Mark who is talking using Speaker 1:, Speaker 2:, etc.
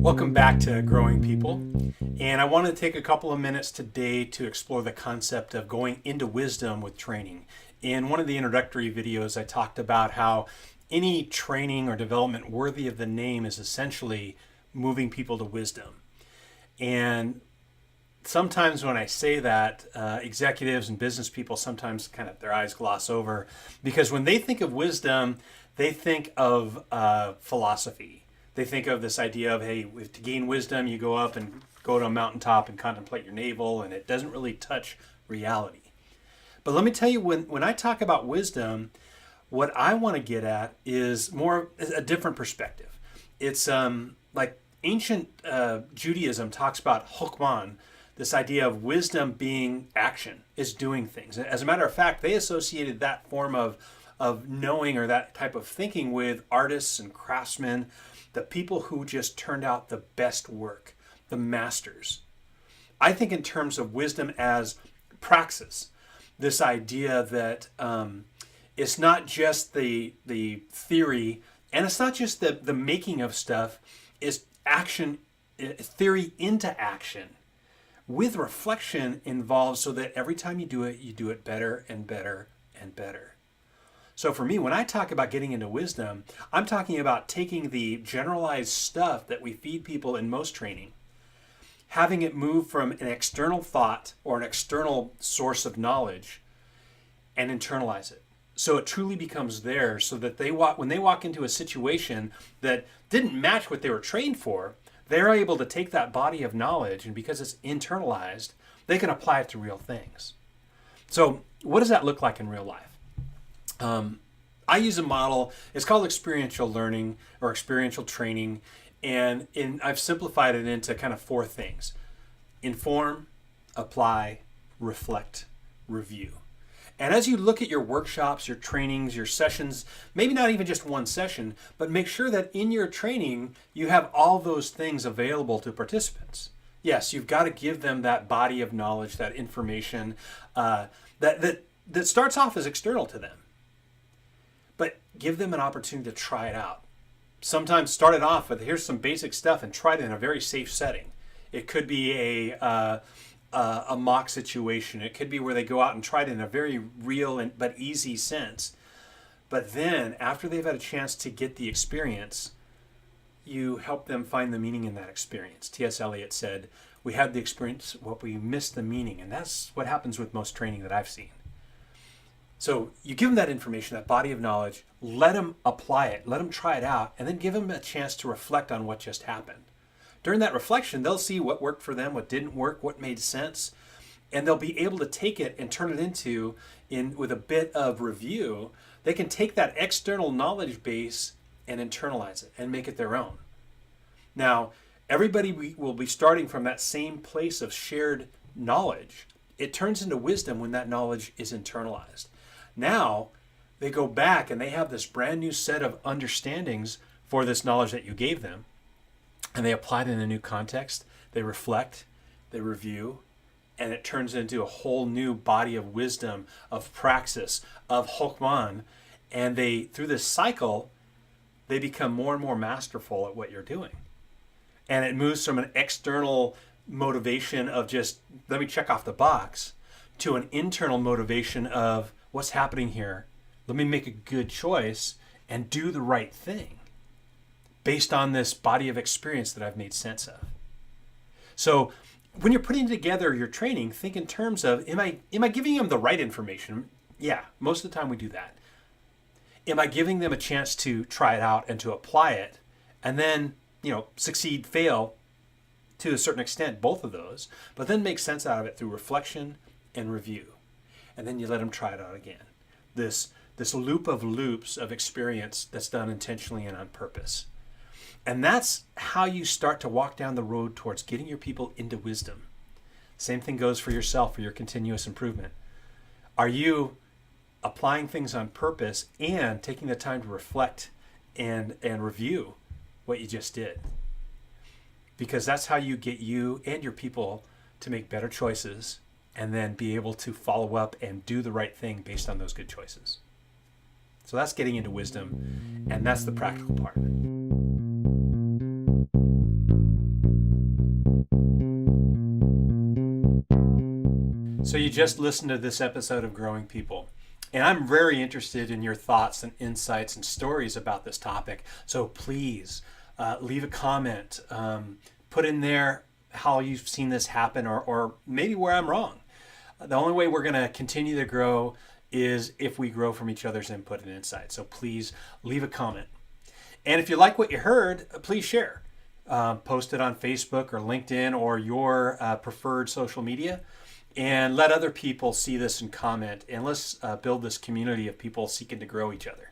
Speaker 1: Welcome back to Growing People. And I want to take a couple of minutes today to explore the concept of going into wisdom with training. In one of the introductory videos, I talked about how any training or development worthy of the name is essentially moving people to wisdom. And sometimes when I say that, executives and business people sometimes kind of their eyes gloss over, because when they think of wisdom, they think of philosophy. They think of this idea of, hey, to gain wisdom, you go up and go to a mountaintop and contemplate your navel, and it doesn't really touch reality. But let me tell you, when I talk about wisdom, what I want to get at is more a different perspective. It's like ancient Judaism talks about hokmah, this idea of wisdom being action, is doing things. As a matter of fact, they associated that form of knowing or that type of thinking with artists and craftsmen, the people who just turned out the best work, the masters. I think in terms of wisdom as praxis, this idea that it's not just the theory, and it's not just the making of stuff, it's action, theory into action, with reflection involved, so that every time you do it better and better and better. So for me, when I talk about getting into wisdom, I'm talking about taking the generalized stuff that we feed people in most training, having it move from an external thought or an external source of knowledge, and internalize it. So it truly becomes theirs, so that when they walk into a situation that didn't match what they were trained for, they're able to take that body of knowledge, and because it's internalized, they can apply it to real things. So what does that look like in real life? I use a model, it's called experiential learning or experiential training, and I've simplified it into kind of 4 things: inform, apply, reflect, review. And as you look at your workshops, your trainings, your sessions, maybe not even just one session, but make sure that in your training you have all those things available to participants. Yes, you've got to give them that body of knowledge, that information that starts off as external to them. But give them an opportunity to try it out. Sometimes start it off with, here's some basic stuff, and try it in a very safe setting. It could be a mock situation. It could be where they go out and try it in a very real but easy sense. But then, after they've had a chance to get the experience, you help them find the meaning in that experience. T.S. Eliot said, we had the experience, but we missed the meaning. And that's what happens with most training that I've seen. So you give them that information, that body of knowledge, let them apply it, let them try it out, and then give them a chance to reflect on what just happened. During that reflection, they'll see what worked for them, what didn't work, what made sense, and they'll be able to take it and turn it into, with a bit of review, they can take that external knowledge base and internalize it and make it their own. Now, everybody will be starting from that same place of shared knowledge. It turns into wisdom when that knowledge is internalized. Now, they go back and they have this brand new set of understandings for this knowledge that you gave them, and they apply it in a new context. They reflect, they review, and it turns into a whole new body of wisdom, of praxis, of hokmah, and through this cycle, they become more and more masterful at what you're doing. And it moves from an external motivation of just, let me check off the box, to an internal motivation of, what's happening here? Let me make a good choice and do the right thing based on this body of experience that I've made sense of. So when you're putting together your training, think in terms of, am I giving them the right information? Yeah, most of the time we do that. Am I giving them a chance to try it out and to apply it, and then, succeed, fail to a certain extent, both of those, but then make sense out of it through reflection and review. And then you let them try it out again. This loop of loops of experience that's done intentionally and on purpose. And that's how you start to walk down the road towards getting your people into wisdom. Same thing goes for yourself, for your continuous improvement. Are you applying things on purpose and taking the time to reflect and review what you just did? Because that's how you get you and your people to make better choices, and then be able to follow up and do the right thing based on those good choices. So that's getting into wisdom, and that's the practical part of it. So you just listened to this episode of Growing People. And I'm very interested in your thoughts and insights and stories about this topic. So please leave a comment. Put in there how you've seen this happen, or maybe where I'm wrong. The only way we're going to continue to grow is if we grow from each other's input and insight. So please leave a comment. And if you like what you heard, please share. Post it on Facebook or LinkedIn or your preferred social media, and let other people see this and comment. And let's build this community of people seeking to grow each other.